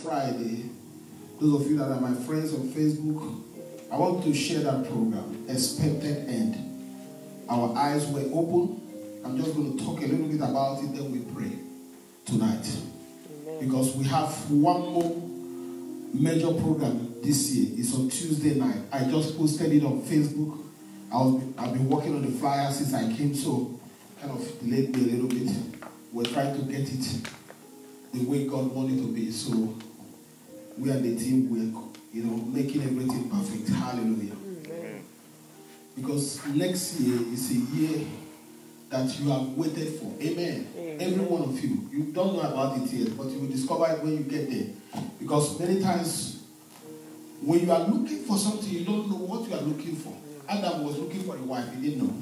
Friday. Those of you that are my friends on Facebook, I want to share that program, Expected End. Our eyes were open. I'm just going to talk a little bit about it, then we pray tonight. Because we have one more major program this year. It's on Tuesday night. I just posted it on Facebook. I've been working on the flyer since I came, so kind of delayed me a little bit. We're trying to get it the way God wanted it to be. So we and the team, we're making everything perfect. Hallelujah. Amen. Because next year is a year that you have waited for. Amen. Amen. Every one of you. You don't know about it yet, but you will discover it when you get there. Because many times, when you are looking for something, you don't know what you are looking for. Adam was looking for a wife, he didn't know.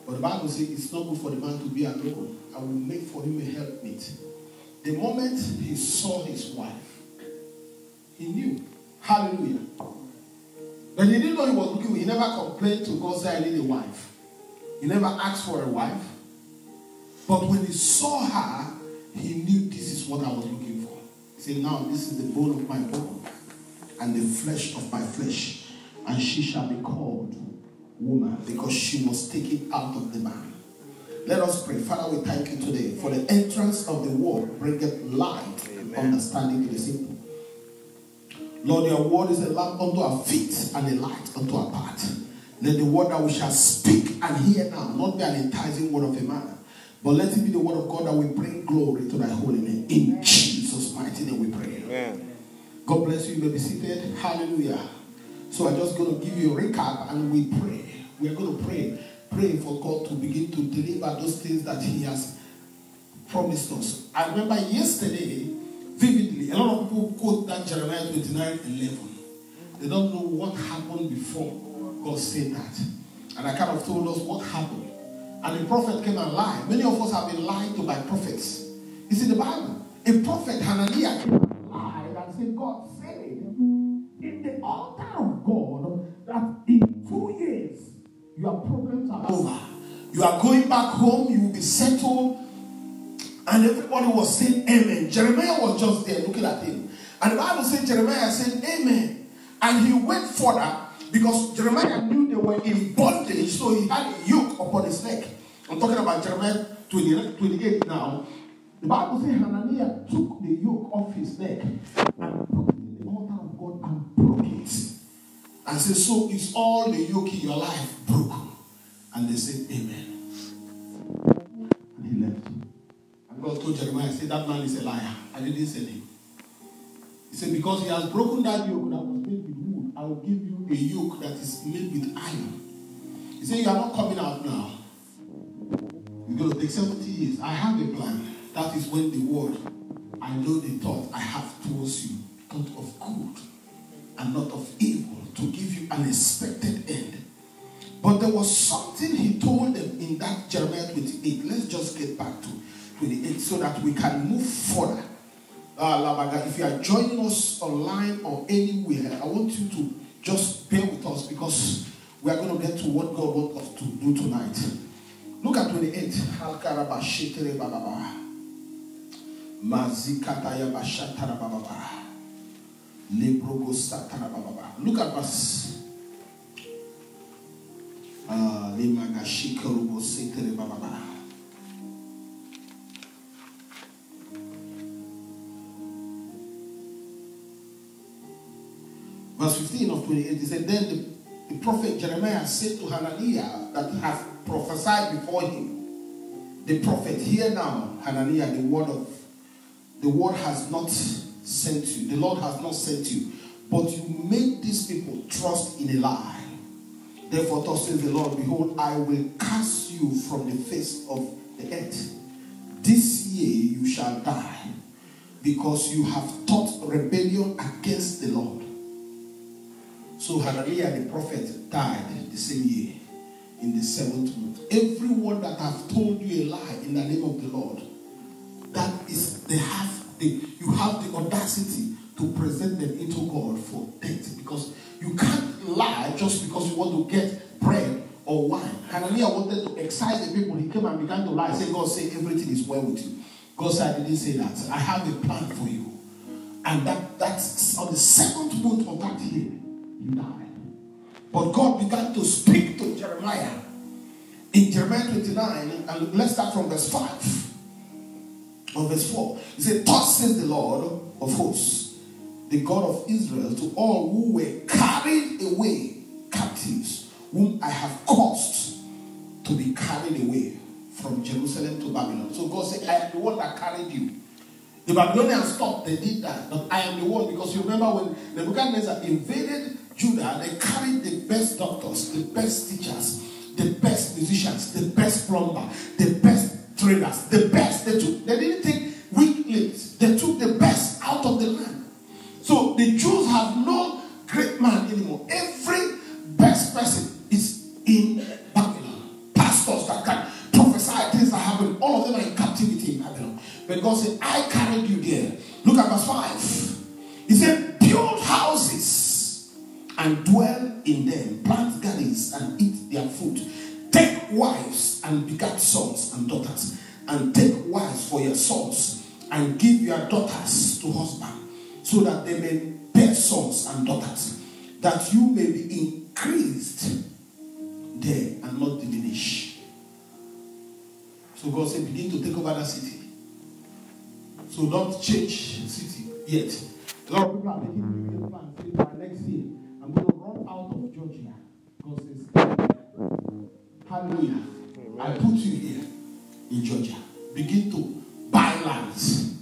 But the Bible says it's not good for the man to be alone. I will make for him a helpmate. The moment he saw his wife, he knew. Hallelujah. But he didn't know he was looking. He never complained to God, say, I need a wife. He never asked for a wife. But when he saw her, he knew this is what I was looking for. He said, now this is the bone of my bone and the flesh of my flesh. And she shall be called woman because she was taken out of the man. Let us pray. Father, we thank you today for the entrance of the word. Bringeth light and understanding to the simple. Lord, your word is a lamp unto our feet and a light unto our path. Let the word that we shall speak and hear now not be an enticing word of a man, but let it be the word of God that will bring glory to thy holy name. In Jesus' mighty name we pray. Amen. God bless you. You may be seated. Hallelujah. So I'm just going to give you a recap and we pray. We are going to pray for God to begin to deliver those things that he has promised us. I remember yesterday, vividly, a lot of people quote that Jeremiah 29:11. They don't know what happened before God said that. And I kind of told us what happened. And the prophet came and lied. Many of us have been lied to by prophets. It's in the Bible. A prophet, Hananiah, came and lied and said, God said in the altar of God that in 2 years, your problems are over. You are going back home, you will be settled. And everybody was saying amen. Jeremiah was just there looking at him. And the Bible said Jeremiah said amen. And he went further because Jeremiah knew they were in bondage, so he had a yoke upon his neck. I'm talking about Jeremiah 28 now. The Bible says Hananiah took the yoke off his neck and put it in the altar of God and broke it. And said, so is all the yoke in your life broken? And they said amen. And he left. God told Jeremiah, said, that man is a liar. I didn't send him. He said, because he has broken that yoke that was made with wood, I will give you a yoke that is made with iron. He said, you are not coming out now. You're going to take 70 years. I have a plan. That is when the word, I know the thought I have towards you, thought of good and not of evil, to give you an expected end. But there was something he told them in that Jeremiah 28. Let's just get back to 28 so that we can move further. If you are joining us online or anywhere, I want you to just bear with us because we are going to get to what God wants us to do tonight. Look at 28. Look at verse. Verse 15 of 28, he said, then the prophet Jeremiah said to Hananiah that had prophesied before him, the prophet, hear now, Hananiah, the word has not sent you. The Lord has not sent you. But you made these people trust in a lie. Therefore, thus says the Lord, behold, I will cast you from the face of the earth. This year you shall die, because you have taught rebellion against the Lord. So Hananiah the prophet died the same year, in the 7th month. Everyone that have told you a lie in the name of the Lord, that is, you have the audacity to present them into God for death, because you can't lie just because you want to get bread or wine. Hananiah wanted to excite the people. He came and began to lie. Say, God said everything is well with you. God said, I didn't say that. I have a plan for you. And that's on the 7th month of that year, he died. But God began to speak to Jeremiah in Jeremiah 29, and let's start from verse 5 or verse 4. He said, "Thus says the Lord of hosts, the God of Israel, to all who were carried away captives, whom I have caused to be carried away from Jerusalem to Babylon." So God said, "I am the one that carried you." The Babylonians stopped, they did that. But I am the one, because you remember when Nebuchadnezzar invaded Judah, they carried the best doctors, the best teachers, the best musicians, the best plumber, the best traders, the best they took. They didn't take weak links. They took the best out of the land. So the Jews have no great man anymore. Every best person is in Babylon. Pastors that can prophesy things that happen, all of them are in captivity in Babylon. But God said, "I carried you there." Look at verse 5. He said, "Build houses and dwell in them, plant gardens and eat their fruit. Take wives and begat sons and daughters, and take wives for your sons, and give your daughters to husband, so that they may bear sons and daughters, that you may be increased there and not diminish." So God said, begin to take over that city. So don't change the city yet. A lot of people are making new plans. Say, by next year, I'm going to run out of Georgia. God says, hallelujah. Amen. I put you here in Georgia. Begin to buy lands.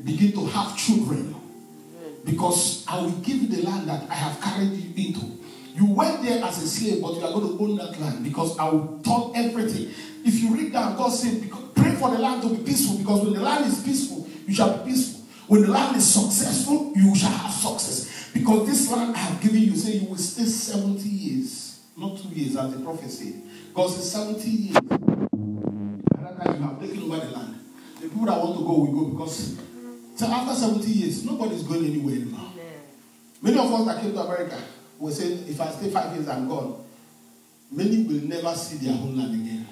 Begin to have children. Because I will give you the land that I have carried you into. You went there as a slave, but you are going to own that land, because I will turn everything. If you read down, God said, pray for the land to be peaceful, because when the land is peaceful, you shall be peaceful. When the land is successful, you shall have success. Because this land I have given you, say you will stay 70 years. Not 2 years, as the prophet said. God says 70 years. And that time you have taken over the land. The people that want to go will go, because so after 70 years, nobody is going anywhere anymore. Many of us that came to America were saying, if I stay 5 years, I'm gone. Many will never see their homeland again.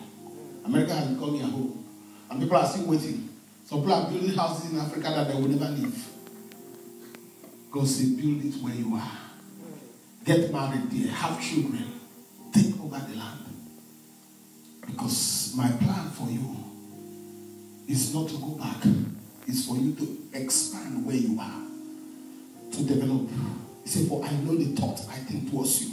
America has become their home. And people are still waiting. Some people are building houses in Africa that they will never leave. God said, build it where you are. Get married there. Have children. Take over the land. Because my plan for you is not to go back. It's for you to expand where you are. To develop. He said, for I know the thought I think towards you.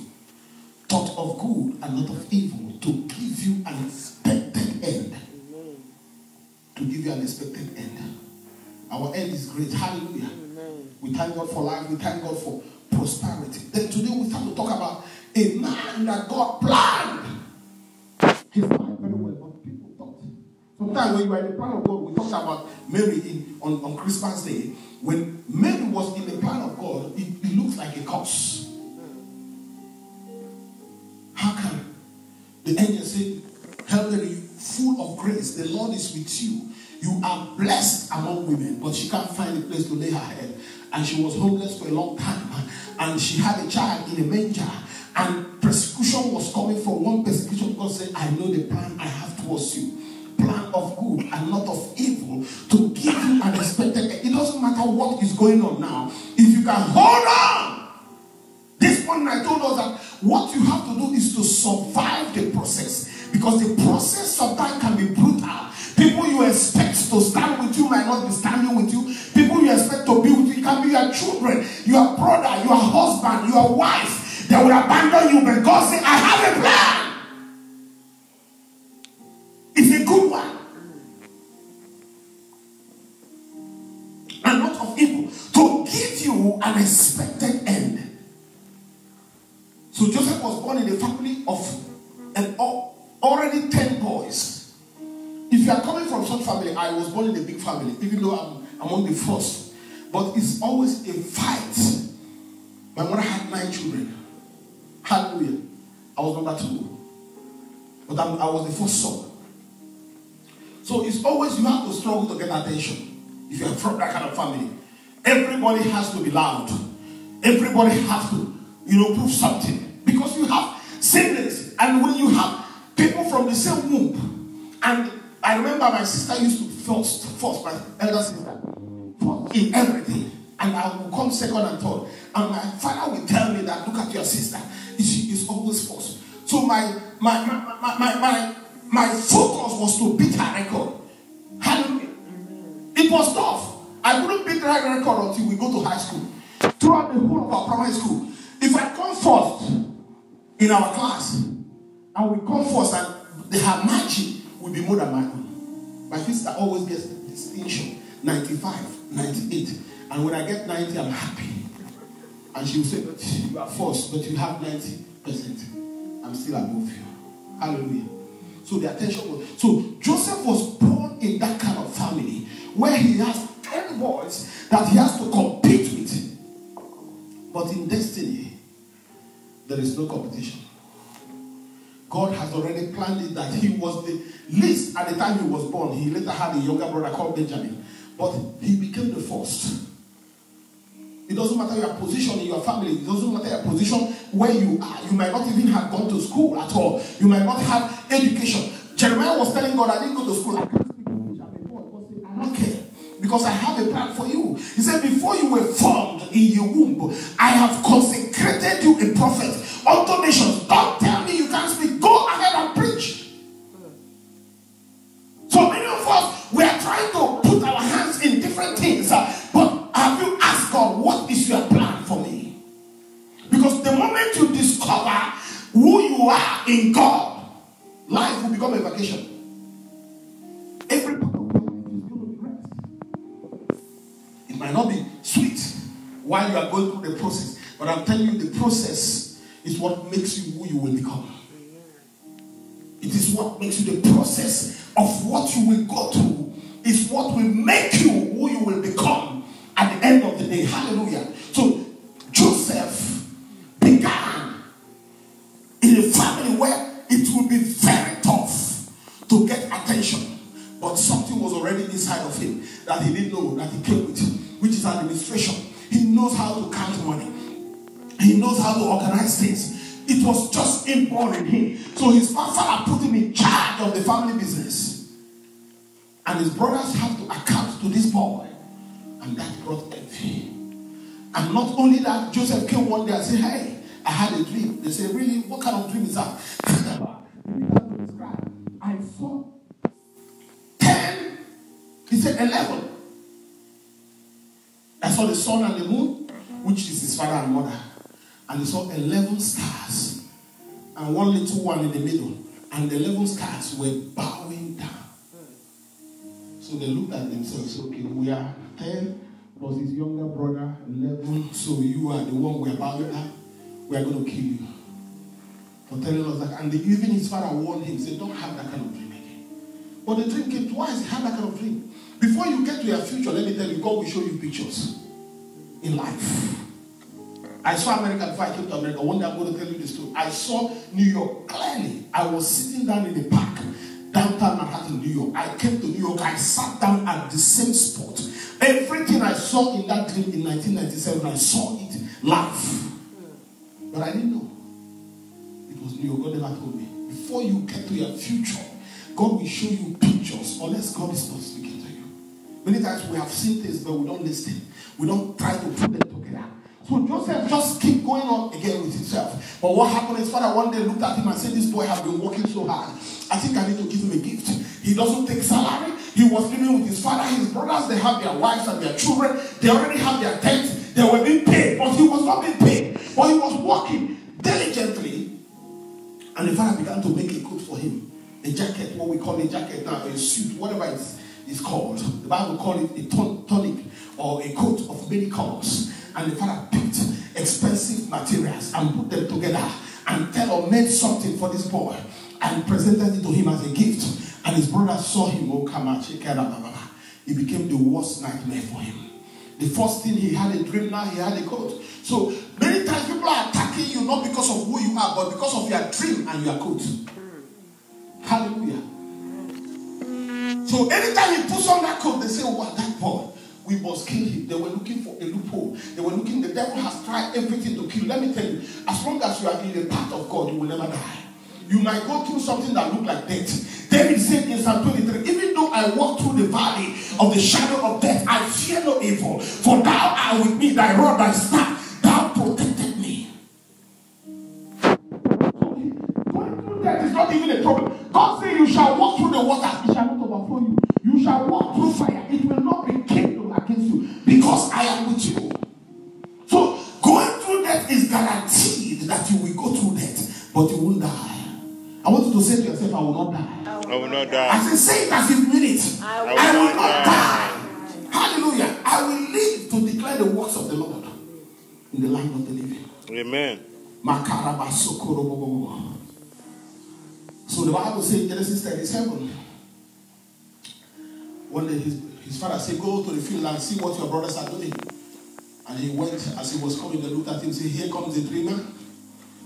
Thought of good and not of evil. To give you an expected end. To give you an expected end. Our end is great. Hallelujah. Amen. We thank God for life. We thank God for prosperity. Then today we start to talk about a man that God planned his life very well, but people thought. Sometimes when you are in the plan of God, we talked about Mary on Christmas Day. When Mary was in the plan of God, it looks like a curse. How can the angel say, "Hail Mary, full of grace, the Lord is with you. You are blessed among women," but she can't find a place to lay her head. And she was homeless for a long time. And she had a child in a manger. And persecution was coming from one persecution. God said, I know the plan I have towards you. Plan of good and not of evil, to give you an expected end. It doesn't matter what is going on now. If you can hold on. This morning I told us that what you have to do is to survive the process. Because the process sometimes can be brutal. People you expect to stand with you might not be standing with you. People you expect to be with you, it can be your children, your brother, your husband, your wife. They will abandon you, but God said, I have a plan. It's a good one. And not of evil. To give you an expected end. So Joseph was born in a family of already 10 boys. If you are coming from such family, I was born in a big family, even though I'm among the first. But it's always a fight. My mother had 9 children. Hallelujah. I was number 2. But I was the first son. So it's always you have to struggle to get attention. If you are from that kind of family. Everybody has to be loud. Everybody has to, prove something. Because you have siblings. And when you have people from the same womb. And I remember my sister used to first my elder sister, first in everything. And I will come second and third. And my father will tell me that, look at your sister. She is always first. So my focus was to beat her record. Hallelujah. It was tough. I couldn't beat her record until we go to high school. Throughout the whole of our primary school, if I come first in our class, and we come first, and her margin will be more than my own. My sister always gets distinction, 95, 98. And when I get 90, I'm happy. And she will say, but you are first, but you have 90%. I'm still above you. Hallelujah. So the attention was... So Joseph was born in that kind of family where he has 10 boys that he has to compete with. But in destiny, there is no competition. God has already planned it that he was the least at the time he was born. He later had a younger brother called Benjamin. But he became the first. It doesn't matter your position in your family. It doesn't matter your position where you are. You might not even have gone to school at all. You might not have education. Jeremiah was telling God, I didn't go to school. I can't speak English. I don't care. Because I have a plan for you. He said, before you were formed in your womb, I have consecrated you a prophet unto nations. Don't tell me you can't speak. Go ahead and preach. So many of us, we are trying to put our hands in different things. But have you asked God, what is your plan for me? Because the moment you discover who you are in God, life will become a vacation. Every part of your life is going to be rest. It might not be sweet while you are going through the process, but I'm telling you, the process is what makes you who you will become. It is what makes you the process of what you will go through is what will make you who you will become at the end of the day. Hallelujah. So Joseph began in a family where it would be very tough to get attention. But something was already inside of him that he didn't know that he came with, which is administration. He knows how to count money. He knows how to organize things. It was just inborn in him. So his father put him in charge of the family business. And his brothers have to account to this boy. And that brought envy. And not only that, Joseph came one day and said, hey, I had a dream. They said, really? What kind of dream is that? I saw 10. He said 11. I saw the sun and the moon, which is his father and mother. And he saw 11 stars. And one little one in the middle. And the 11 stars were bowing down. So they looked at themselves. Okay, we are 10 plus his younger brother, 11. So you are the one we are bowing down. We are going to kill you. For telling us that. And even his father warned him. He said, don't have that kind of dream again. But the dream came twice. Have that kind of dream. Before you get to your future, let me tell you, God will show you pictures in life. I saw America before I came to America. One day I'm going to tell you this story. I saw New York clearly. I was sitting down in the park, downtown Manhattan, New York. I came to New York. I sat down at the same spot. Everything I saw in that dream in 1997, I saw it live. But I didn't know. It was New York. God never told me. Before you get to your future, God will show you pictures unless God is not speaking to you. Many times we have seen things, but we don't listen. We don't try to put them together. So Joseph just keep going on again with himself. But what happened, his father one day looked at him and said, this boy has been working so hard. I think I need to give him a gift. He doesn't take salary. He was living with his father. His brothers, they have their wives and their children. They already have their tents. They were being paid. But he was not being paid. But he was working diligently. And the father began to make a coat for him. A jacket, what we call a jacket now, a suit, whatever it's called. The Bible calls it a tunic or a coat of many colors. And the father picked expensive materials and put them together and made something for this boy and presented it to him as a gift. And his brother saw him, it became the worst nightmare for him. The first thing, he had a dream, now he had a coat. So many times people are attacking you not because of who you are, but because of your dream and your coat. Hallelujah. So anytime he puts on that coat, they say, wow, that boy, we must kill him. They were looking for a loophole. They were looking, the devil has tried everything to kill. Let me tell you, as long as you are in the path of God, you will never die. You might go through something that look like death. David said in Psalm 23, even though I walk through the valley of the shadow of death, I fear no evil. For thou art with me, thy rod, thy staff, thou protected me. So going through death is not even a problem. God said you shall walk through the waters, it shall not overflow you. You shall walk through fire, it will not be kindled against you, because I am with you. So going through death is guaranteed that you will go through death, but you won't die. I want you to say to yourself, I will not die. I will not die. I say, say it as if you mean it. I will not die. Hallelujah. I will live to declare the works of the Lord in the land of the living. Amen. So the Bible says in Genesis 37, one day his father said, go to the field and see what your brothers are doing. And he went, as he was coming, they looked at him and said, here comes the dreamer.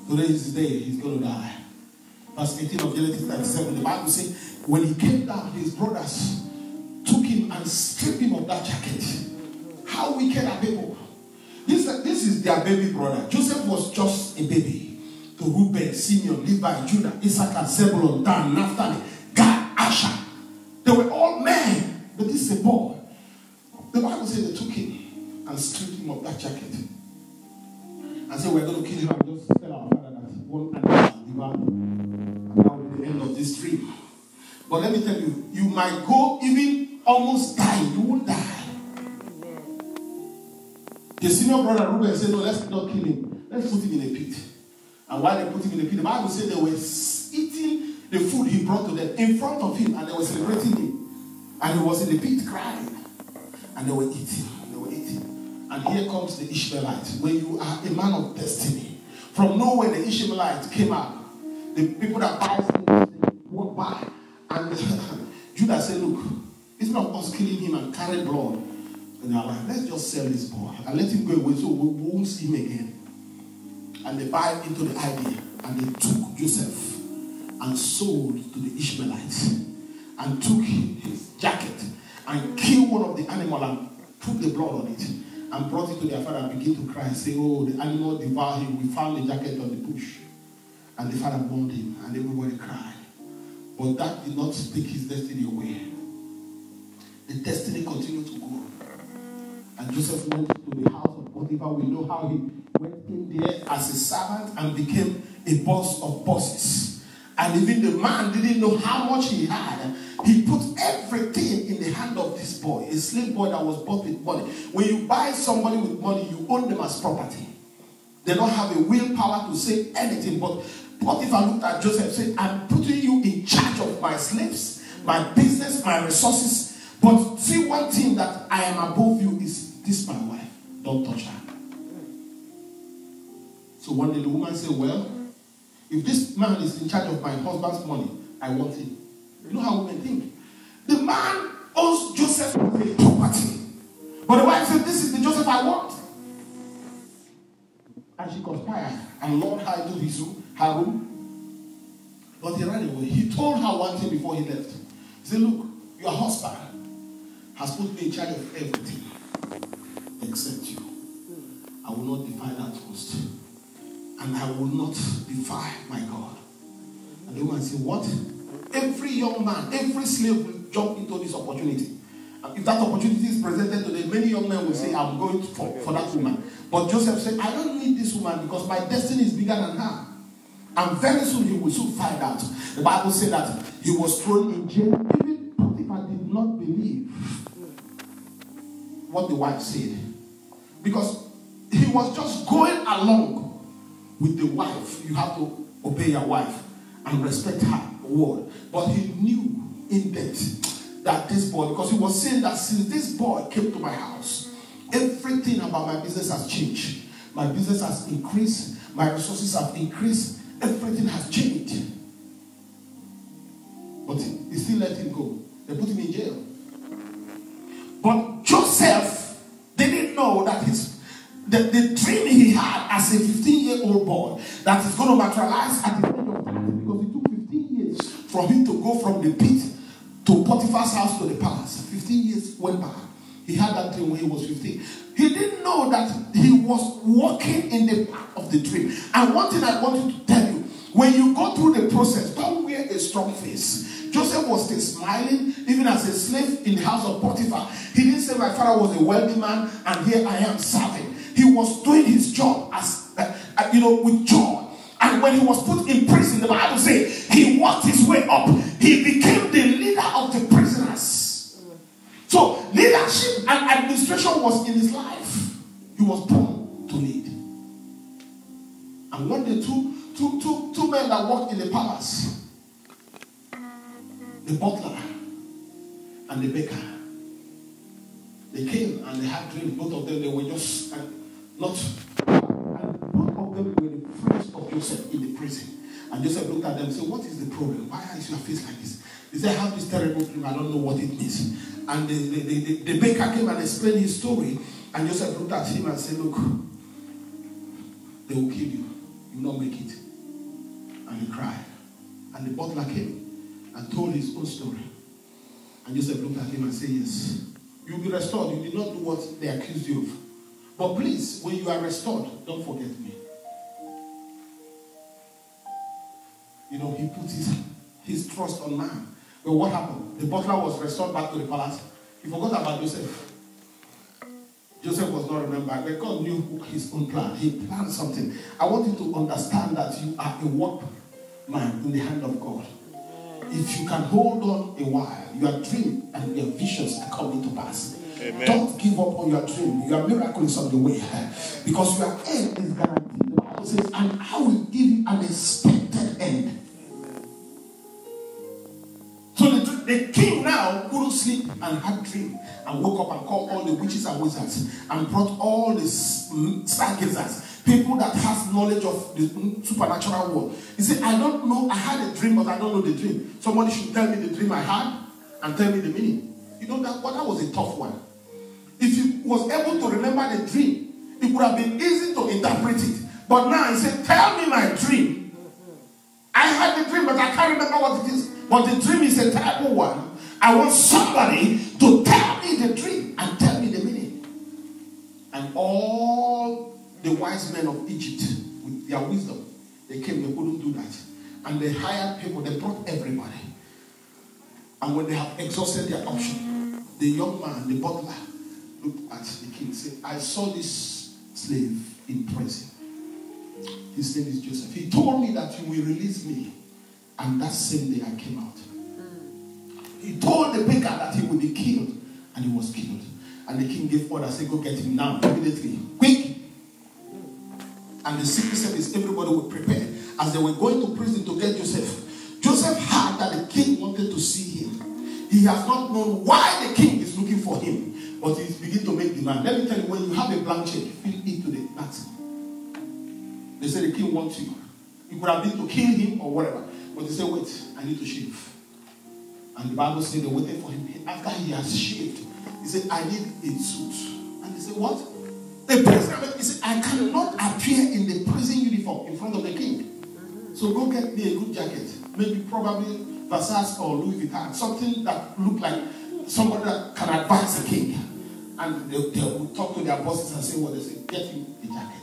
Today is his day, he's going to die. Verse 18 of Genesis 37, the Bible says, when he came down, his brothers took him and stripped him of that jacket. How wicked are people? This is their baby brother. Joseph was just a baby. To Reuben, Simeon, Levi, Judah, Issachar, Zebulun, Dan, Naphtali, Gad, Asher. They were all men, but this is a boy. The Bible says they took him and stripped him of that jacket. And said, we're going to kill him and just tell our father that one animal has devoured him. And that will be the end of this dream. But let me tell you, you might go even almost die. You won't die. The senior brother Reuben said, no, let's not kill him. Let's put him in a pit. And while they put him in a pit, the Bible said they were eating the food he brought to them in front of him, and they were celebrating him. And he was in the pit crying. And they were eating. They were eating. And here comes the Ishmaelites. When you are a man of destiny, from nowhere the Ishmaelites came out. The people that buy things, they walk by. And Judah said, look, it's not us killing him and carrying blood. And they're like, let's just sell this boy and let him go away so we won't see him again. And they buy into the idea. And they took Joseph and sold to the Ishmaelites. And took his jacket and killed one of the animals and put the blood on it. And brought it to their father and began to cry and say, oh, the animal devoured him. We found the jacket on the bush. And the father burned him. And everybody cried. But that did not take his destiny away. The destiny continued to grow. And Joseph went to the house of Potiphar. We know how he went in there as a servant and became a boss of bosses. And even the man didn't know how much he had. He put everything in the hand of this boy, a slave boy that was bought with money. When you buy somebody with money, you own them as property. They don't have a willpower to say anything. But Potiphar looked at Joseph and said, I'm putting you in charge of my slaves, my business, my resources. But see, one thing that I am above you is this, my wife. Don't touch her. So one day the woman said, well, if this man is in charge of my husband's money, I want him. You know how women think. The man owns Joseph as a property. But the wife said, this is the Joseph I want. And she conspired and lured her into her room. But he ran away. He told her one thing before he left. He said, look, your husband has put me in charge of everything except you. I will not defy that trust. And I will not defy my God. And the woman said, what? Every young man, every slave will jump into this opportunity. And if that opportunity is presented to them, many young men will say, I'm going for that woman. But Joseph said, I don't need this woman because my destiny is bigger than her. And very soon he will soon find out. The Bible said that he was thrown in jail. Even Potiphar did not believe what the wife said. Because he was just going along with the wife. You have to obey your wife and respect her word. But he knew in depth that this boy, because he was saying that since this boy came to my house, everything about my business has changed. My business has increased. My resources have increased. Everything has changed. But he still let him go. They put him in jail. But Joseph didn't know that the dream he had as a 15-year-old boy that is going to materialize at the age of 30, because it took 15 years for him to go from the pit to Potiphar's house to the palace. 15 years went by. He had that dream when he was 15. He didn't know that he was walking in the path of the dream. And one thing I want you to tell you, when you go through the process, don't wear a strong face. Joseph was still smiling, even as a slave in the house of Potiphar. He didn't say my father was a wealthy man and here I am serving. He was doing his job as with joy. And when he was put in prison, the Bible says he worked his way up. He became the leader of the prisoners. So leadership and administration was in his life. He was born to lead. And one day, two men that worked in the palace, the butler and the baker, they came and they had dreams. Both of them, they were just not. And both of them were the friends of Joseph in the prison. And Joseph looked at them and said, what is the problem? Why is your face like this? He said, I have this terrible dream. I don't know what it means. And the baker came and explained his story. And Joseph looked at him and said, look, they will kill you. You will not make it. And he cried. And the butler came and told his own story. And Joseph looked at him and said, yes, you will be restored. You did not do what they accused you of. But please, when you are restored, don't forget me. He put his trust on man. But what happened? The butler was restored back to the palace. He forgot about Joseph. Joseph was not remembered, but God knew his own plan. He planned something. I want you to understand that you are a workman in the hand of God. If you can hold on a while, your dream and your visions are coming to pass. Amen. Don't give up on your dream. Your miracle is on the way. Because your end is guaranteed. The Bible says, and I will give you an expected end. So the king now couldn't sleep and had a dream and woke up and called all the witches and wizards and brought all the stargazers, people that has knowledge of the supernatural world. He said, I don't know, I had a dream, but I don't know the dream. Somebody should tell me the dream I had and tell me the meaning. That was a tough one. If he was able to remember the dream, it would have been easy to interpret it. But now he said, tell me my dream. I had the dream, but I can't remember what it is. But the dream is a terrible one. I want somebody to tell me the dream and tell me the meaning. And all the wise men of Egypt, with their wisdom, they came, they couldn't do that. And they hired people, they brought everybody. And when they have exhausted their option, the young man, the butler, looked at the king and said, I saw this slave in prison. His name is Joseph. He told me that you will release me. And that same day I came out. He told the baker that he would be killed. And he was killed. And the king gave order, said, go get him now, immediately. Quick. And the secret service, everybody would prepare. As they were going to prison to get Joseph, Joseph heard that the king wanted to see him. He has not known why the king is looking for him. But he's beginning to make demand. Let me tell you, when you have a blank check, fill it to the max. They say the king wants you. It could have been to kill him or whatever. But they say, wait, I need to shave. And the Bible says they waited for him. After he has shaved, he said, I need a suit. And they said, what? The president, he said, I cannot appear in the prison uniform in front of the king. So go get me a good jacket. Maybe probably Versace or Louis Vuitton. Something that looked like somebody that can advise the king. And they would talk to their bosses and say what they say. Get him a jacket.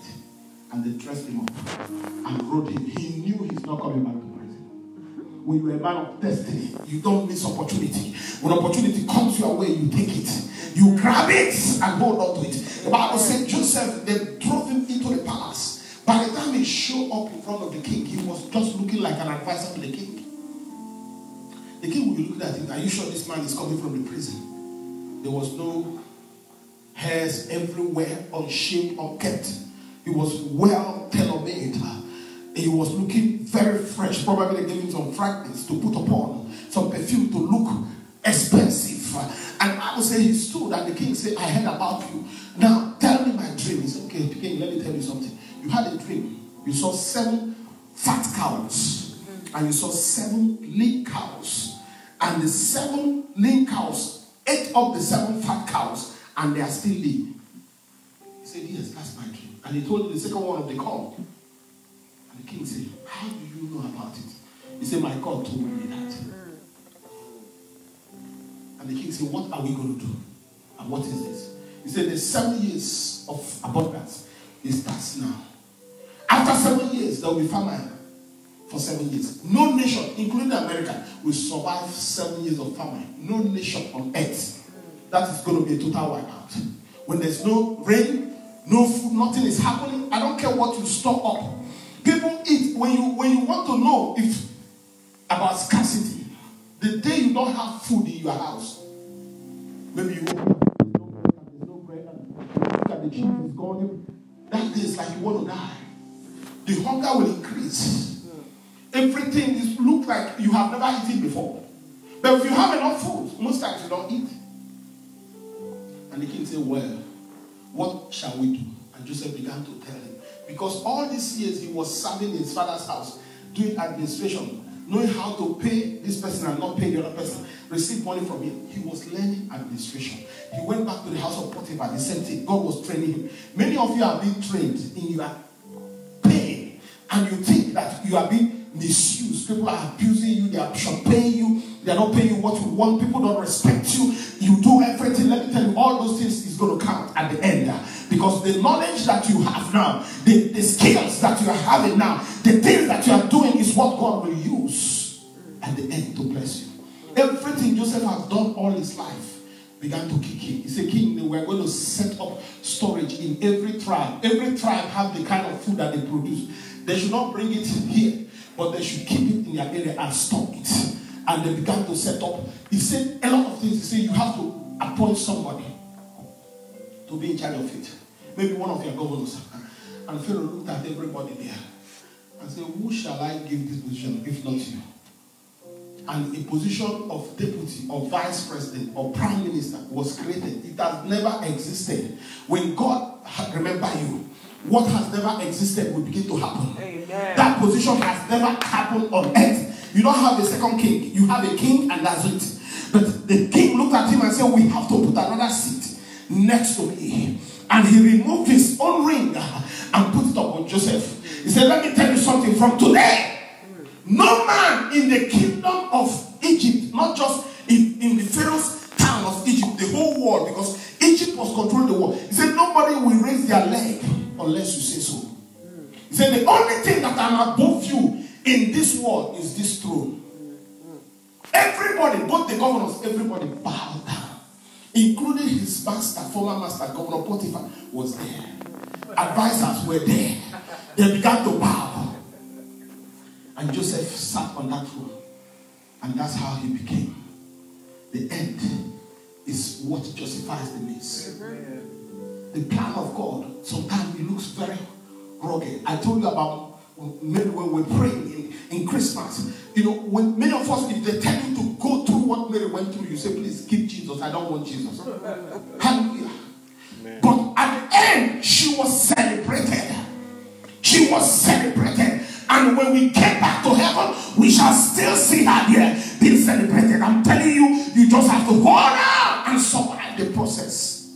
And they dressed him up and rode him. He knew he's not coming back to prison. When you're a man of destiny, you don't miss opportunity. When opportunity comes your way, you take it. You grab it and hold on to it. The Bible said Joseph, they drove him into the palace. By the time he showed up in front of the king, he was just looking like an advisor to the king. The king will be looking at him. Are you sure this man is coming from the prison? There was no hairs everywhere, unshaved, unkept. He was well tailor-made. He was looking very fresh. Probably they gave him some fragrance to put upon, some perfume to look expensive. And I would say he stood and the king said, I heard about you. Now tell me my dream. He said, okay, king, let me tell you something. You had a dream. You saw 7 fat cows and you saw 7 lean cows. And the 7 lean cows ate up the 7 fat cows and they are still lean. He said, yes, that's my dream. And he told him the second one of the call. And the king said, how do you know about it? He said, my God told me that. And the king said, what are we going to do? And what is this? He said, the 7 years of abundance, it starts now. After 7 years, there will be famine. for 7 years. No nation, including America, will survive 7 years of famine. No nation on earth. That is going to be a total wipeout. When there's no rain, no food, nothing is happening. I don't care what you store up. People eat. When you want to know if about scarcity, the day you don't have food in your house, maybe you open up, there's no bread, look at the cheese is gone. That day is like you want to die. The hunger will increase. Everything looks like you have never eaten before. But if you have enough food, most times you don't eat. And the king said, well, what shall we do? And Joseph began to tell him. Because all these years he was serving in his father's house, doing administration, knowing how to pay this person and not pay the other person, receive money from him. He was learning administration. He went back to the house of Potiphar, the same thing. God was training him. Many of you are being trained in your pain, and you think that you are being misused. People are abusing you, they are paying you, they are not paying you what you want, people don't respect you, you do everything. Let me tell you, all those things is going to count at the end. Because the knowledge that you have now, the skills that you are having now, the things that you are doing is what God will use at the end to bless you. Everything Joseph has done all his life began to kick in. He said, King, we're going to set up storage in every tribe. Every tribe have the kind of food that they produce. They should not bring it here, but they should keep it in their area and stock it. And they began to set up. He said a lot of things. He said, you have to appoint somebody to be in charge of it. Maybe one of your governors. And Pharaoh looked at everybody there and said, who shall I give this position if not you? And a position of deputy or vice president or prime minister was created. It has never existed. When God remember you, what has never existed will begin to happen. Amen. That position has never happened on earth. You don't have a second king. You have a king and that's it. But the king looked at him and said, we have to put another seat next to me. And he removed his own ring and put it upon Joseph. He said, let me tell you something. From today, no man in the kingdom of Egypt, not just in the Pharaoh's town of Egypt, the whole world, because Egypt was controlling the world. He said, nobody will raise their leg unless you say so. He said, the only thing that I'm above you in this world is this throne. Everybody, both the governors, everybody bowed down, including his master, former master, Governor Potiphar, was there. Advisors were there. They began to bow. And Joseph sat on that throne. And that's how he became. The end is what justifies the means. The plan of God, sometimes it looks very rugged. I told you about maybe when we're praying in Christmas. You know, when many of us, if they tell you to go through what Mary went through, you say, please keep Jesus. I don't want Jesus. Hallelujah. Amen. But at the end, she was celebrated. She was celebrated. And when we get back to heaven, we shall still see her there being celebrated. I'm telling you, you just have to hold out and survive the process.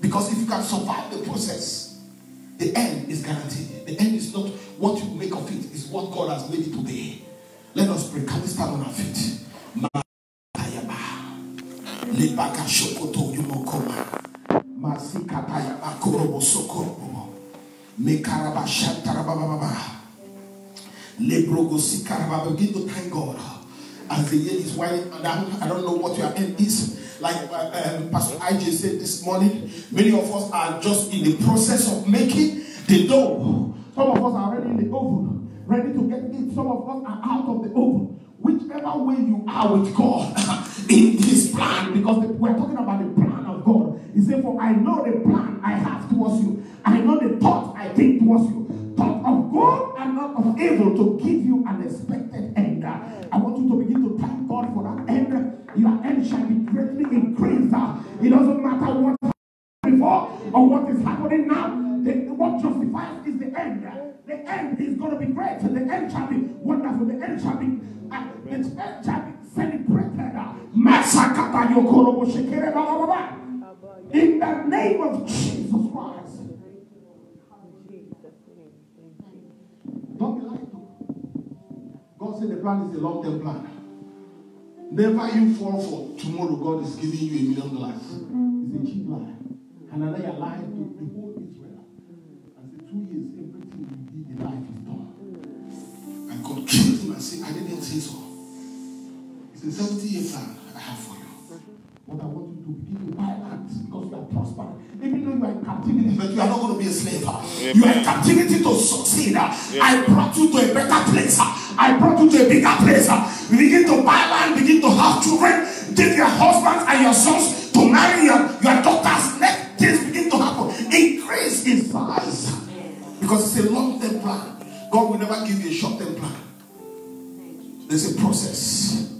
Because if you can survive the process, the end is guaranteed. The end is not what you make of it, it's what God has made it to be. Let us pray. Can we stand on our feet? Begin to thank God as the year is winding down. I don't know what your end is. Like Pastor IJ said this morning, many of us are just in the process of making the dough. Some of us are already in the oven, ready to get it. Some of us are out of the oven. Whichever way you are with God in His plan, because we're talking about the plan of God. He said, for I know the plan I have towards you. I know the thought I think towards you. Thought of good and not of evil, to give you an expected end. I want you to begin to thank God for that end. Your end shall be greatly increased. It doesn't matter what happened before or what is happening now. What justifies is the end. The end is going to be great. The end shall be wonderful. The end shall be celebrated. In the name of Jesus Christ. Don't be lied to. God said the plan is a long-term plan. Never you fall for tomorrow. God is giving you $1 million. It's a cheap lie. And another lie to the whole Israel. And say 2 years, everything you did in life is done. And God I didn't say so. It's a 70-year plan I have for you. What I want you to begin to buy land because you are prosperous. Even though you are in captivity, but you are not going to be a slave. You are in captivity to succeed. I brought you to a better place. I brought you to a bigger place. You begin to buy land, begin to have children, take your husbands and your sons to marry your daughters. Let things begin to happen. Increase in size. Because it's a long-term plan. God will never give you a short-term plan. There's a process.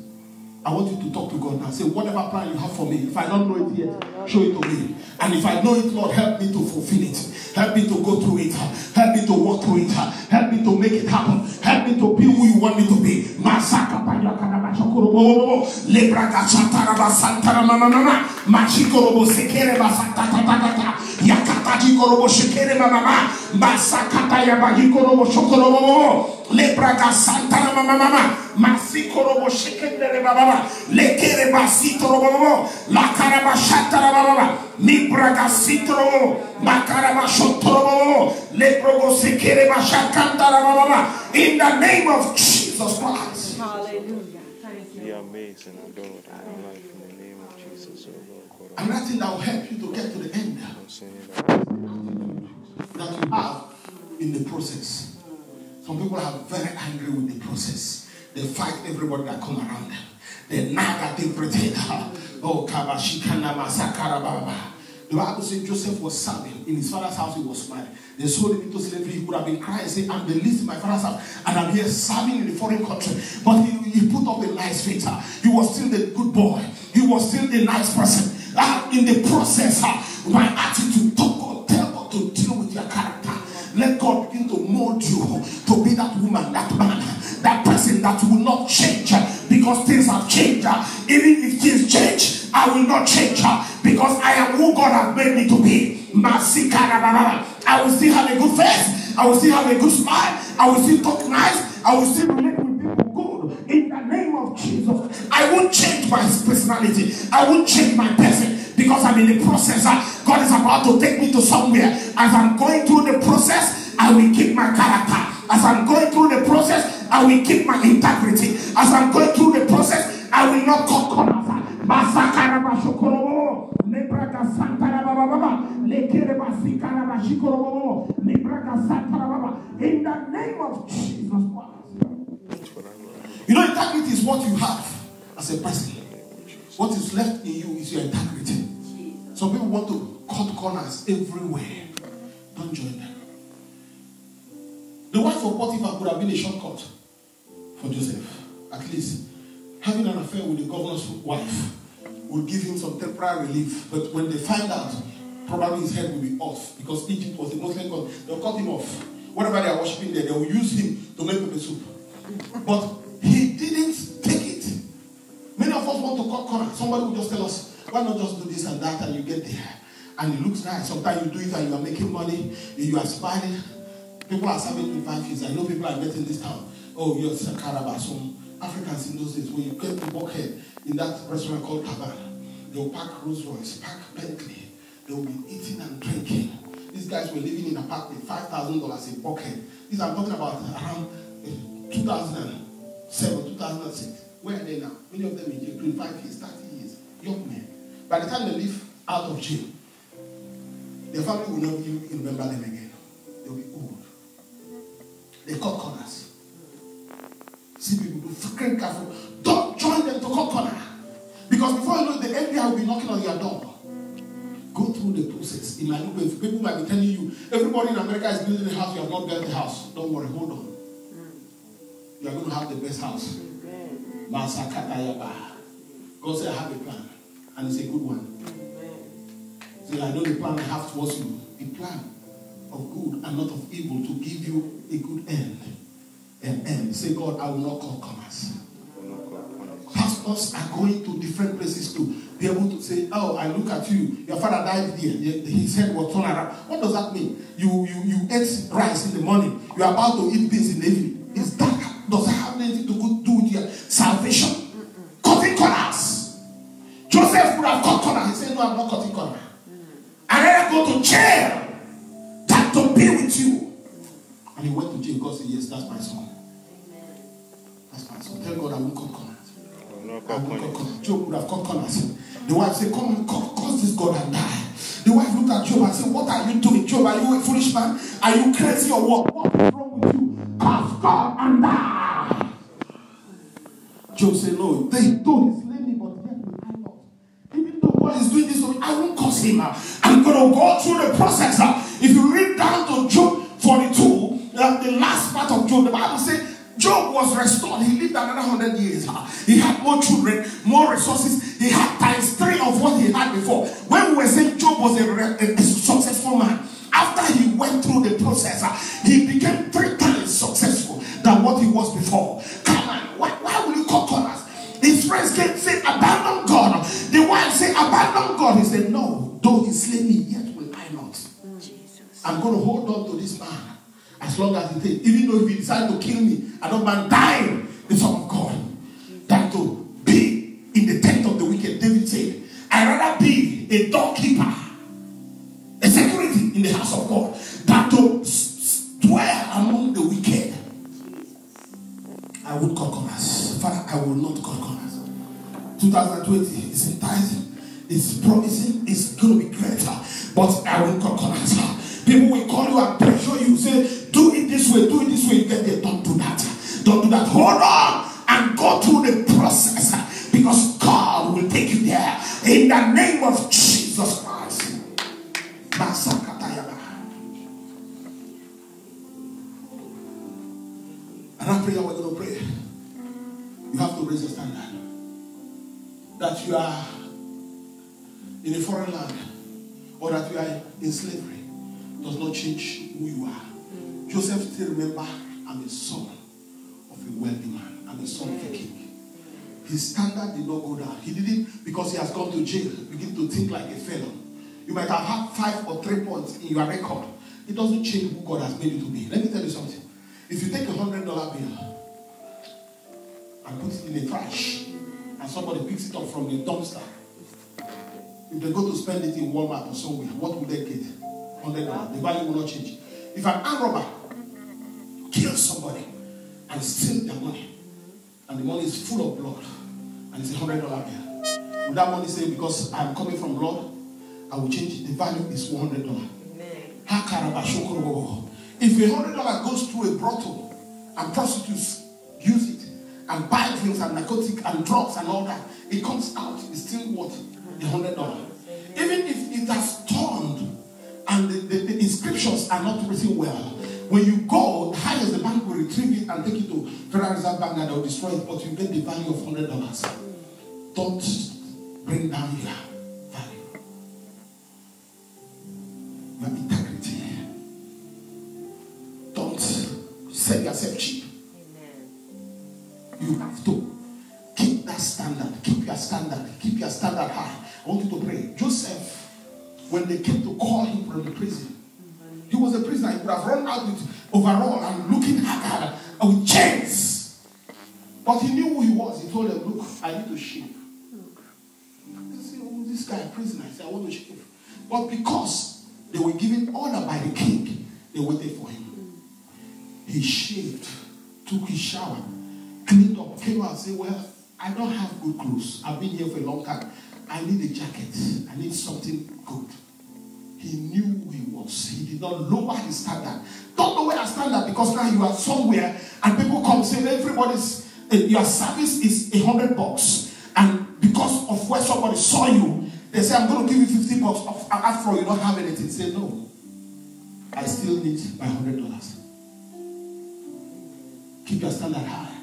I want you to talk to God now. Say, whatever plan you have for me, if I don't know it yet, show it to me. And if I know it, Lord, help me to fulfill it. Help me to go through it. Help me to walk through it. Help me to make it happen. Help me to be who you want me to be. Lebraga Santana Mama, Masikorobo Shekendere Baba, Lekere Basitro Baba, La Caraba Shatara Baba, Mibraga Sitro, Macaraba Shotro, Leprogo Sekere Bashakantara Baba, in the name of Jesus Christ. Hallelujah. Thank you. Be amazing, Lord, in life in the name of Jesus. And nothing that will help you to get to the end that you have in the process. Some people are very angry with the process. They fight everybody that come around them. They nag at everything. Oh, Kabashikana Masakara Baba. The Bible says Joseph was serving. In his father's house, he was married. They sold him into slavery. He would have been crying, saying, I'm the least in my father's house, and I'm here serving in the foreign country. But he put up a nice face. He was still the good boy. He was still a nice person. In the process, my attitude, tell God to deal with your character. Let God begin to mold you to be that woman, that man, that person that will not change because things have changed. Even if things change, I will not change because I am who God has made me to be. I will still have a good face. I will still have a good smile. I will still talk nice. I will still relate with people good. In the name of Jesus, I won't change my personality. I won't change my person. Because I'm in the process, God is about to take me to somewhere. As I'm going through the process, I will keep my character. As I'm going through the process, I will keep my integrity. As I'm going through the process, I will not cut corners. In the name of Jesus Christ. You know, integrity is what you have as a person. What is left in you is your integrity. Some people want to cut corners everywhere. Don't join them. The wife of Potiphar could have been a shortcut for Joseph. At least having an affair with the governor's wife will give him some temporary relief. But when they find out, probably his head will be off because Egypt was a Muslim country. They'll cut him off. Whatever they are worshiping there, they will use him to make pepper soup. But he didn't take it. Many of us want to cut corners. Somebody will just tell us, why not just do this and that and you get there? And it looks nice. Sometimes you do it and you are making money. You are smiling. People are serving me 5 years. I know people I met in this town. Oh, you're Sakaraba. Some Africans in those days, when you get to Buckhead in that restaurant called Taban, they'll pack Rolls Royce, pack Bentley. They'll be eating and drinking. These guys were living in an apartment, $5,000 in Buckhead. These I'm talking about around 2007, 2006. Where are they now? Many of them in jail, 25 years, 30 years, young men. By the time they leave out of jail, their family will not even remember them again. They'll be old. They cut corners. See people do freaking careful. Don't join them to cut corner. Because before you know it, the FBI will be knocking on your door. Go through the process. It might look, people might be telling you, everybody in America is building a house, you have not built a house. Don't worry, hold on. You are going to have the best house. God said, I have a plan. And it's a good one. So I know the plan I have towards you. A plan of good and not of evil to give you a good end. An end. Say, God, I will not cut corners. Pastors are going to different places to be able to say, oh, I look at you. Your father died here. His head was turned around. What does that mean? You ate rice in the morning. You are about to eat beans in the evening. Is that, does that have anything to do with your salvation? Cutting corners. Joseph would have cut corners. He said, no, I'm not cutting corners. I'd rather go to jail than to be with you. And he went to jail. God said, yes, that's my son. husband. So tell God I won't cut corners. I won't cut corners. Job would have cut corners. The wife said, come on, curse this God and die. The wife looked at Job and said, what are you doing? Job, are you a foolish man? Are you crazy or what? What is wrong with you? Curse God and die. Job said, no, they don't enslave me, but yet will I not. Even though God is doing this to me, I won't curse him. I'm going to go through the process. If you read down to Job 42, the last part of Job, the Bible says, Job was restored. He lived another 100 years. He had more children, more resources. He had times 3 of what he had before. When we were saying Job was a successful man, after he went through the process, he became 3 times successful than what he was before. Come on, why will you cut corners? His friends came say, abandon God. The wife said, abandon God. He said, no, though he slay me, yet will I not. Jesus. I'm going to hold on to this man as long as he takes. Even though if he decides to kill me, I don't mind dying the Son of God than to be in the tent of the wicked. David said, I'd rather be a doorkeeper, a security in the house of God, than to dwell among the wicked. I would cut corners. Father, I will not cut corners. 2020 is enticing, it's promising, it's going to be greater, but I will cut corners. People will call you and pressure you, say, do it this way, you get there. Don't do that. Don't do that. Hold on and go through the process, because God will take you there in the name of Jesus Christ. Another prayer we're going to pray. You have to raise a standard. That you are in a foreign land, or that you are in slavery, does not change who you are. Joseph still remember, I'm a son of a wealthy man. I'm a son of a king. His standard did not go down. He didn't, because he has gone to jail, begin to think like a felon. You might have had 5 or 3 points in your record. It doesn't change who God has made you to be. Let me tell you something. If you take a $100 bill and put it in the trash, and somebody picks it up from the dumpster, if they go to spend it in Walmart or somewhere, what will they get? $100. The value will not change. If an armed robber kills somebody and steals their money, and the money is full of blood, and it's a $100 bill, will that money say, because I'm coming from blood, I will change it? The value is $100. If a $100 goes through a brothel and prostitutes use it and buy drinks and narcotics and drugs and all that, it comes out, it's still worth $100. Even if it has turned and the inscriptions are not written well, when you go, the highest the bank will retrieve it and take it to Federal Reserve Bank and they'll destroy it, but you get the value of $100. Don't bring down your value. You have integrity. Don't sell yourself cheap. You have to keep that standard. Keep your standard. Keep your standard high. I want you to pray. Joseph, when they came to call him from the prison, he was a prisoner. He could have run out with overall and looking haggard and with chains. But he knew who he was. He told them, look, I need to shave. They said, oh, this guy, prisoner. He said, I want to shave. But because they were given honor by the king, they waited for him. He shaved, took his shower, cleaned up, came out and said, well, I don't have good clothes. I've been here for a long time. I need a jacket. I need something good. He knew who he was. He did not lower his standard. Don't lower your standard, because now you are somewhere and people come saying everybody's, your service is $100. And because of where somebody saw you, they say, I'm going to give you $50. After all, you don't have anything. Say, no. I still need my $100. Keep your standard high.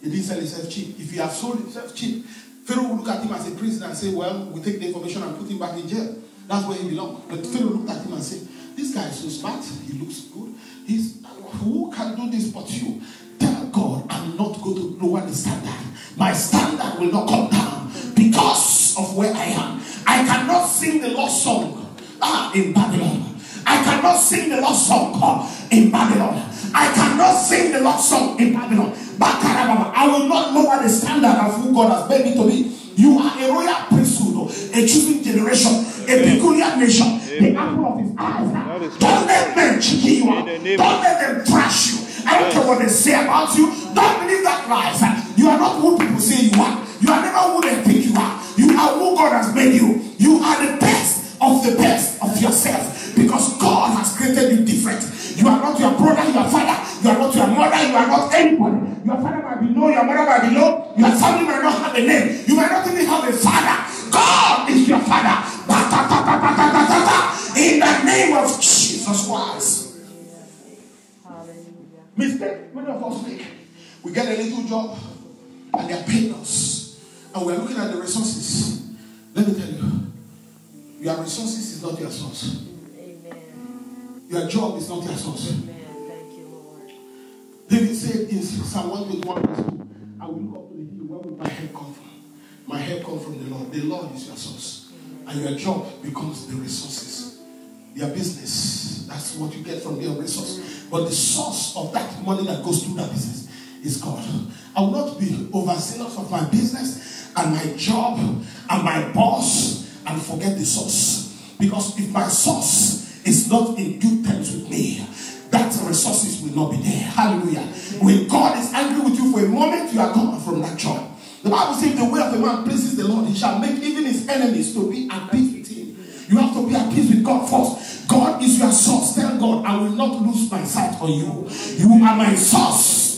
He didn't sell himself cheap. If he had sold himself cheap, Pharaoh would look at him as a prisoner and say, well, we take the information and put him back in jail. That's where he belongs. But Pharaoh looked at him and said, this guy is so smart. He looks good. Who can do this but you? Tell God, I'm not going to lower the standard. My standard will not come down because of where I am. I cannot sing the lost song in Babylon. I cannot sing the lost song in Babylon. I cannot sing the lost song in Babylon. I will not lower the standard of who God has made me to be. You are a royal priesthood, a choosing generation, a peculiar nation, the apple of his eyes. Don't let men cheat you out. Don't let them trash you. I don't care what they say about you. Don't believe that lies. You are not who people say you are. You are never who they think you are. You are who God has made you. You are the best of yourself, because God has created you different. You are not your brother, your father. You are not your mother. You are not anybody. Your father might be low, your mother might be low. Your family might not have a name. You might not even have a father. God is your father. In the name of Jesus Christ. Mistake many of us make. We get a little job and they are paying us, and we are looking at the resources. Let me tell you, your resources is not your source. Amen. Your job is not your source. Amen. Thank you, Lord. David said in Psalm 121, verse 2, I will look up to the hill. Where will my help come from? My help comes from the Lord. The Lord is your source. Amen. And your job becomes the resources. Your business, that's what you get from your resource. But the source of that money that goes through that business is God. I will not be overzealous of my business and my job and my boss and forget the source. Because if my source is not in good terms with me, that resources will not be there. Hallelujah. When God is angry with you for a moment, you are gone from that job. The Bible says the way of a man pleases the Lord. He shall make even his enemies to be at peace with him. You have to be at peace with God first. God is your source. Tell God, I will not lose my sight on you. You are my source.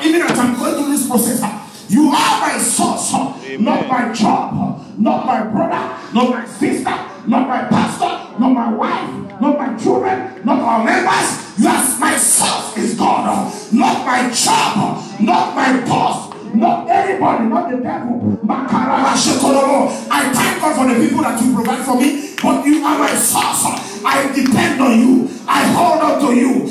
Even as I'm going through this process, you are my source. Not my job, not my brother, not my sister, not my pastor, not my wife, not my children, not our members. Yes, my source is God. Not my job, not my boss, not anybody, not the devil. I thank God for the people that you provide for me, but you are my source. I depend on you. I hold on to you.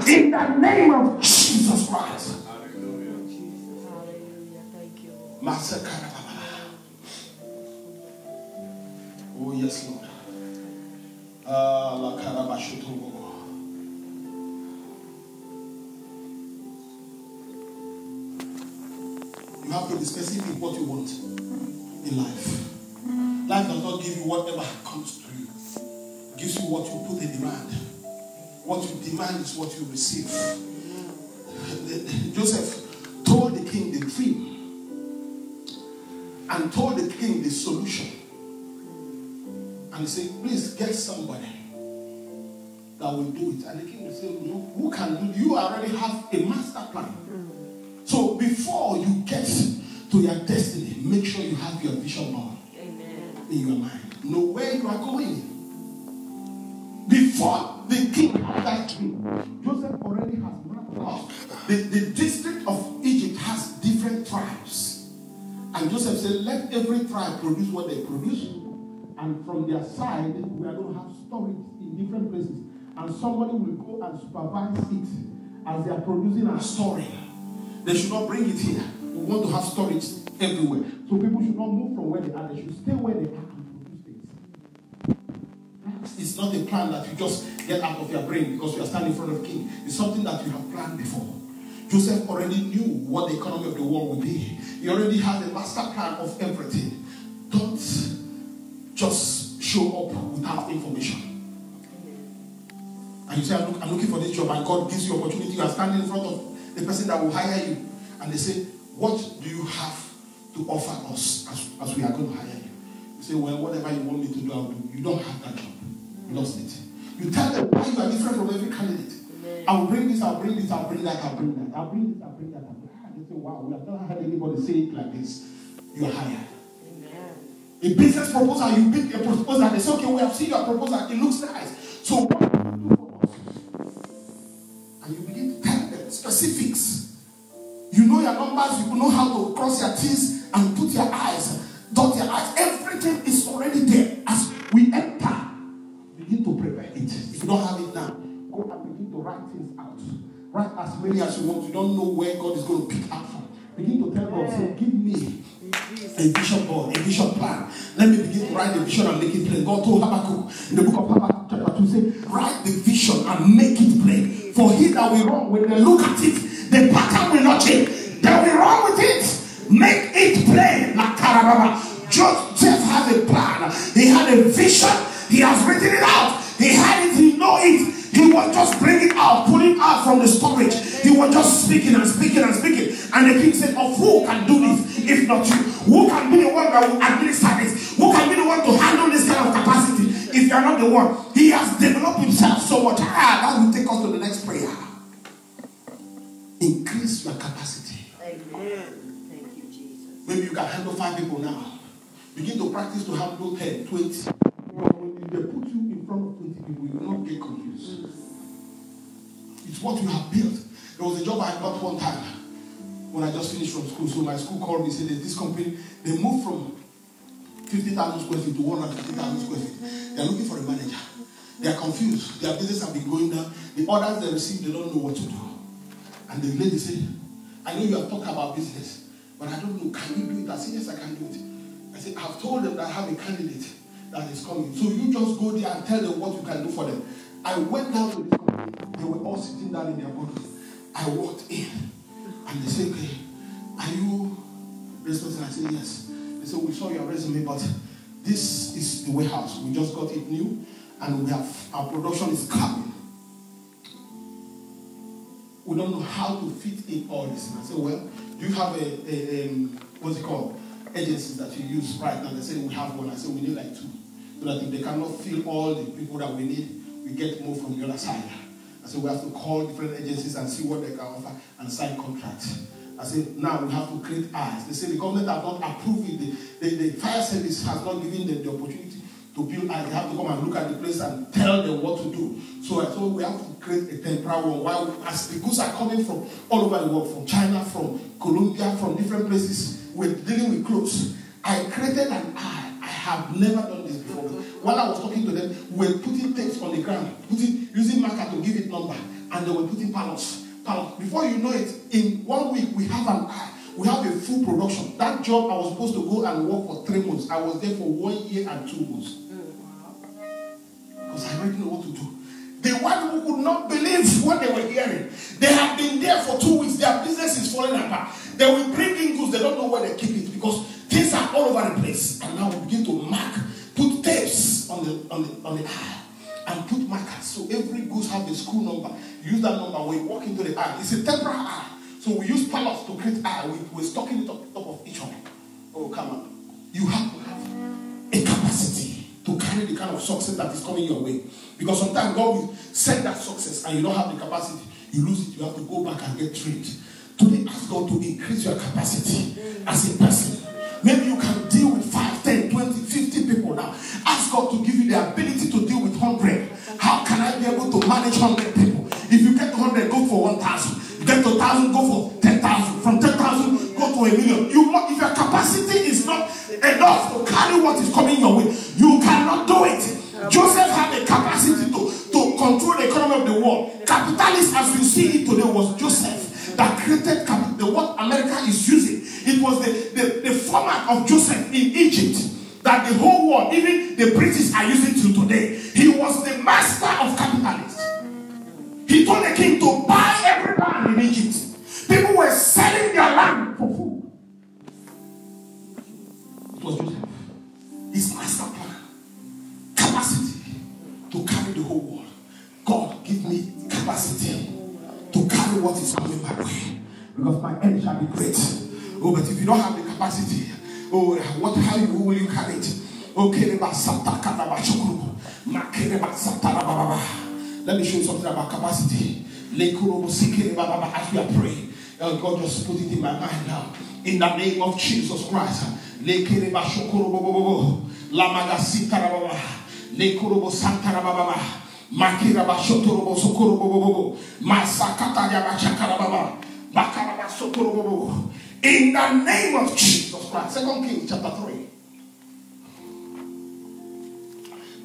In the name of Jesus Christ. Hallelujah. Thank you. Oh yes, Lord. You have to be specific what you want in life. Life does not give you whatever comes to you. It gives you what you put in demand. What you demand is what you receive. Joseph told the king the dream and told the king the solution. And he said, please get somebody that will do it. And the king will say, no, who can do it? You already have a master plan. So before you get to your destiny, make sure you have your vision board in your mind. Know where you are going. Before the king had that dream, Joseph already has mapped out. The district of Egypt has different tribes. And Joseph said, let every tribe produce what they produce. And from their side, we are going to have storage in different places. And somebody will go and supervise it as they are producing and storing. They should not bring it here. We want to have storage everywhere. So people should not move from where they are. They should stay where they are and produce things. It's not a plan that you just get out of your brain because you are standing in front of the king. It's something that you have planned before. Joseph already knew what the economy of the world would be. He already had a master plan of everything. Don't just show up without information. And you say, I'm looking for this job, and God gives you opportunity. You are standing in front of the person that will hire you, and they say, what do you have to offer us as we are going to hire you? You say, well, whatever you want me to do, I'll do. You don't have that job. You lost it. You tell them why you are different from every candidate. I will bring this, I'll bring this, I'll bring that, I'll bring that. I'll bring this, I'll bring that, I'll bring that. They say, wow, we have never heard anybody say it like this. You are hired. A business proposal, you pick a proposal, they say, okay, we have seen your proposal, it looks nice. So what do you do for us? And you begin to tell them specifics. You know your numbers, you know how to cross your T's and put your I's, dot your I's. Everything is already there. As we enter, begin to prepare it. If you don't have it now, go and begin to write things out. Write as many as you want. You don't know where God is going to pick out from. Begin to tell God, say, give me a vision board, a vision plan. Let me begin to write the vision and make it plain. God told Habakkuk in the book of Habakkuk chapter 2, say, write the vision and make it plain. For he that will run, when they look at it, The pattern will not change. They will run with it. Make it plain. Like Karababa. Joseph has a plan. He had a vision. He has written it out. He had it. He know it. He was just bringing out, pulling out from the storage. He was just speaking and speaking and speaking. And the king said, of who can do this if not you? Who can be the one that will administer this? Who can be the one to handle this kind of capacity if you are not the one? He has developed himself so much. That will take us to the next prayer. Increase your capacity. Amen. Thank you, Jesus. Maybe you can handle 5 people now. Begin to practice to handle 10, 20. When they put you in front of 20 people, you will not get confused. It's what you have built. There was a job I got one time when I just finished from school. So my school called me and said, there's this company, they moved from 50,000 square feet to 150,000 square feet. They're looking for a manager. They're confused. Their business have been going down. The orders they receive, they don't know what to do. And the lady said, I know you have talked about business, but I don't know, can you do it? I said, yes, I can do it. I said, I've told them that I have a candidate that is coming. So you just go there and tell them what you can do for them. I went down to this company. They were all sitting down in their bodies. I walked in and they said, okay, are you this person? I said, yes. They said, we saw your resume, but this is the warehouse. We just got it new and we have our production is coming. We don't know how to fit in all this. And I said, well, do you have a what's it called? Agencies that you use right now? They said, we have one. I said, we need like 2. So that if they cannot fill all the people that we need, we get more from the other side. I said, we have to call different agencies and see what they can offer and sign contracts. I said, now we have to create eyes. They say the government have not approved it. The fire service has not given them the opportunity to build eyes. They have to come and look at the place and tell them what to do. So I told we have to create a temporary one. While as the goods are coming from all over the world, from China, from Colombia, from different places, we're dealing with clothes. I created an eye. I have never done this before. While I was talking to them, we were putting tapes on the ground, using marker to give it number, and they were putting panels. Before you know it, in 1 week we have an eye. We have a full production. That job I was supposed to go and work for 3 months. I was there for 1 year and 2 months. Because I didn't know what to do. The one who could not believe what they were hearing. They have been there for 2 weeks. Their business is falling apart. They will bring in goods. They don't know where they keep it because things are all over the place. And now we begin to mark, put tapes on the eye, and put markers. So every goods have the school number. Use that number when you walk into the eye. It's a temporary eye. So we use pallets to create eye. We're stocking it on top of each other. Oh, come on. You have to have a capacity to carry the kind of success that is coming your way. Because sometimes God will send that success and you don't have the capacity. You lose it. You have to go back and get trained. Today, ask God to increase your capacity as a person. Maybe you can deal with 5, 10, 20, 50 people now. Ask God to give you the ability to deal with 100. How can I be able to manage 100 people? If you get 100, go for 1,000. You get to 1,000, go for 10,000. From 10,000, go to 1,000,000. If your capacity is not enough to carry what is coming your way, you cannot do it. Joseph had the capacity to control the economy of the world. Capitalist, as we see it today, was Joseph that created what America is using. It was the format of Joseph in Egypt that the whole world, even the British, are using till today. He was the master of capitalists. He told the king to buy every land in Egypt. People were selling their land for food. It was Joseph. His master plan. Capacity to carry the whole world. God, give me capacity to carry what is coming my way. Because my end shall be great. Oh, but if you don't have the capacity, how will you carry it? Let me show you something about capacity. As we are praying, God just put it in my mind now. In the name of Jesus Christ. In the name of Jesus Christ. 2 Kings chapter 3.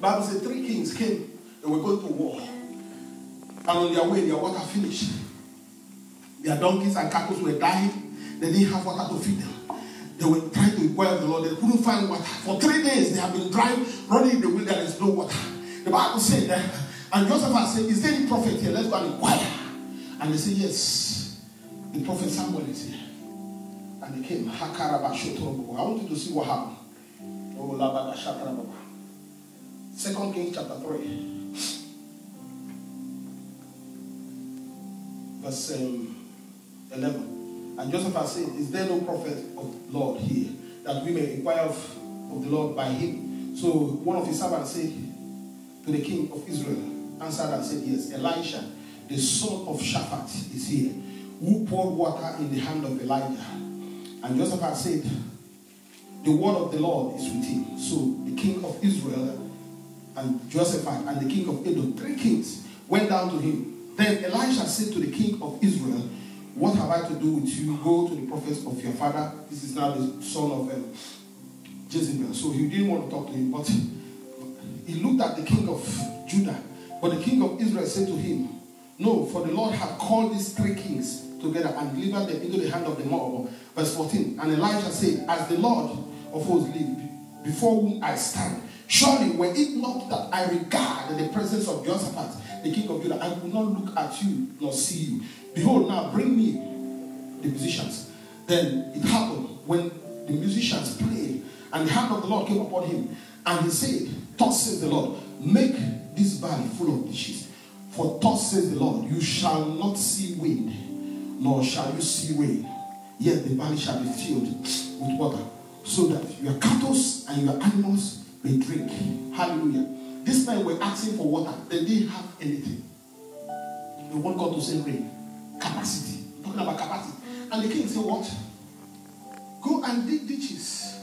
Bible says 3 kings came. They were going to war. And on their way, their water finished. Their donkeys and cattle were dying. They didn't have water to feed them. They were trying to inquire the Lord. They couldn't find water. For 3 days, they have been running in the wilderness, no water. The Bible said that, and Joseph had said, is there any prophet here? Let's go and inquire. And they said, yes. The prophet Samuel is here. And they came. I want you to see what happened. Oh, 2 Kings chapter 3. Verse 11. And Joseph said, is there no prophet of the Lord here, that we may inquire of the Lord by him? So one of his servants said to the king of Israel, answered and said, yes, Elisha, the son of Shaphat, is here, who poured water in the hand of Elijah. And Joseph said, the word of the Lord is with him. So the king of Israel and Joseph and the king of Edom, 3 kings, went down to him. Then Elisha said to the king of Israel, what have I to do with you? Go to the prophets of your father. This is now the son of Jezebel. So he didn't want to talk to him, but he looked at the king of Judah. But the king of Israel said to him, no, for the Lord hath called these 3 kings together and delivered them into the hand of the mob. Verse 14. And Elisha said, as the Lord of hosts lived, before whom I stand, surely were it not that I regard the presence of Jehoshaphat, the king of Judah, I will not look at you nor see you. Behold, now bring me the musicians. Then it happened when the musicians played, and the hand of the Lord came upon him, and he said, thus says the Lord, make this valley full of dishes. For thus says the Lord, you shall not see wind, nor shall you see rain, yet the valley shall be filled with water, so that your cattle and your animals may drink. Hallelujah. These men were asking for water. They didn't have anything. They want God to send rain. Capacity. Talking about capacity. And the king said, what? Go and dig ditches.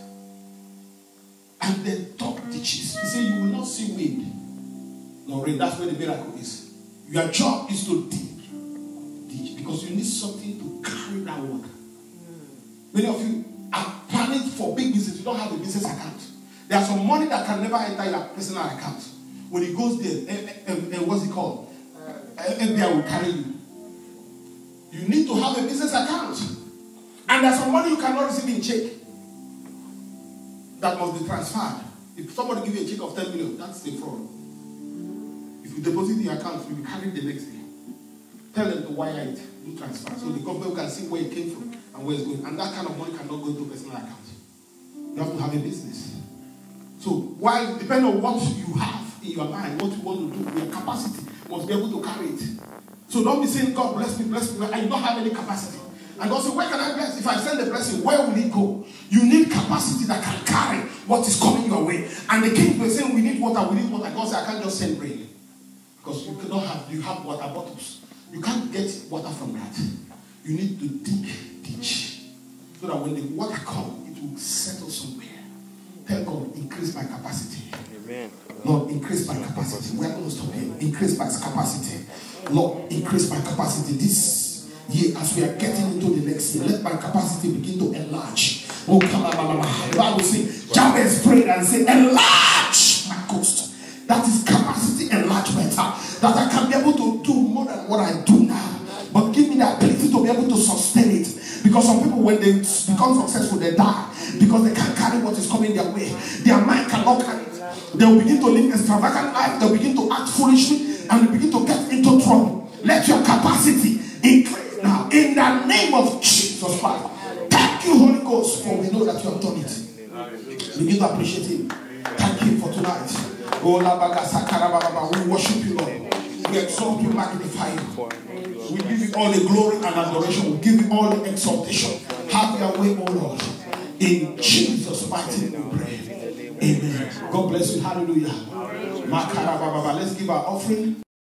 And then dug ditches. He said, you will not see wind nor rain. That's where the miracle is. Your job is to dig ditch, because you need something to carry that water. Many of you are planning for big business. You don't have a business account. There's some money that can never enter your personal account. When it goes there, and what's it called? FBI will carry you. You need to have a business account. And there's some money you cannot receive in check. That must be transferred. If somebody gives you a check of 10 million, that's the fraud. If you deposit in your account, you'll be carried the next day. Tell them to wire it, do transfer. So the government can see where it came from and where it's going. And that kind of money cannot go into a personal account. You have to have a business. So, while depending on what you have in your mind, what you want to do, your capacity must be able to carry it. So don't be saying, God bless me, and you don't have any capacity. And God say, where can I bless? If I send the blessing, where will it go? You need capacity that can carry what is coming your way. And the king was saying, we need water. God said, I can't just send rain. Because you have water bottles. You can't get water from that. You need to dig ditch. So that when the water comes, it will settle somewhere. Tell God, increase my capacity. Amen. Lord, increase my capacity. We're going to stop here. Increase my capacity. Lord, increase my capacity. This year, as we are getting into the next year, let my capacity begin to enlarge. Oh, the Bible says, Jabez prayed and said, enlarge my coast. That is capacity enlargement. That I can be able to do more than what I do now. But give me the ability to be able to sustain it. Because some people, when they become successful, they die. Because they can't carry what is coming their way. Their mind cannot carry it. They will begin to live extravagant life. They will begin to act foolishly. And they begin to get into trouble. Let your capacity increase now. In the name of Jesus Christ. Thank you, Holy Ghost, for we know that you have done it. Begin to appreciate him. Thank him for tonight. Oh, we worship you, Lord. We exalt you, magnify you. We give you all the glory and adoration. We give you all the exaltation. Have your way, O Lord. In Jesus' mighty name we pray. Amen. God bless you. Hallelujah. Let's give our offering.